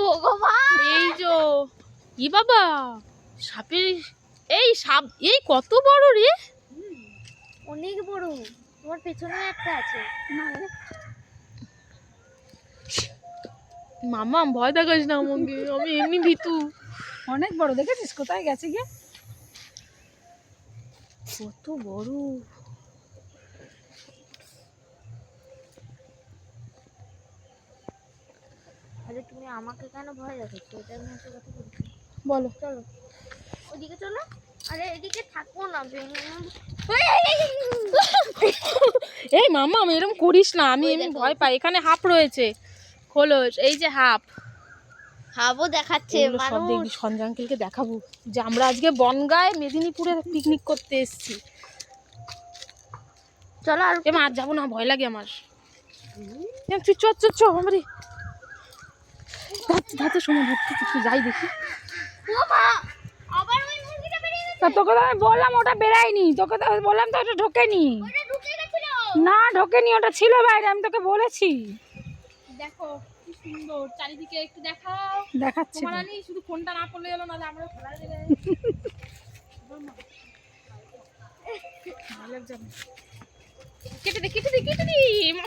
ভগবান, এই যে ই বাবা সাপের, এই সাপ এই কত বড় রে, অনেক বড়। তোমার পেছনে একটা আছে। মামা ভয় দেখাস না আমাকে, আমি এমনি ভীতু। অনেক বড়, দেখেছিস কোথায় গেছে গিয়ে? কত বড়। আরে তুমি আমাকে কেন ভয় দেখাচ্ছ? এটা আমি একটা কথা বলছি। বলো। চলো ওইদিকে চলো। আরে এদিকে থাকো না। এই মামা আমি এরকম করিস না, আমি ওই এমনি দেখো। ভয় পাই। এখানে হাঁপ রয়েছে, খোলস, এই যে হাঁপ। হাবো দেখাচ্ছে এগুলো সব মানুষ। দেখবি, সঞ্জয় আঙ্কেলকে দেখাবো যে আমরা আজকে বনগাঁয় মেদিনীপুরে পিকনিক করতে এসেছি। চলো আর এ মা আর যাবো না, ভয় লাগে আমার। তুই চ চ চ আমারই ধাতে সময় ধরতে একটু যাই দেখি। ও মা, আবার ওই মুরগিটা বেরিয়ে গেছে। তা তোকে তো আমি বললাম ওটা বেরায়নি, তোকে তো বললাম তো ওটা ঢোকেনি। ওটা ঢুকে গেছিল। না ঢোকেনি, ওটা ছিল বাইরে, আমি তোকে বলেছি। দেখো কি সুন্দর চারিদিকে, একটু দেখাও। দেখাচ্ছি তোমার তো। আনি শুধু ফোনটা না করলে গেল, নাহলে আমরা খেলা দেবে। কেটে দে কেটে দে কেটে দে, মাথা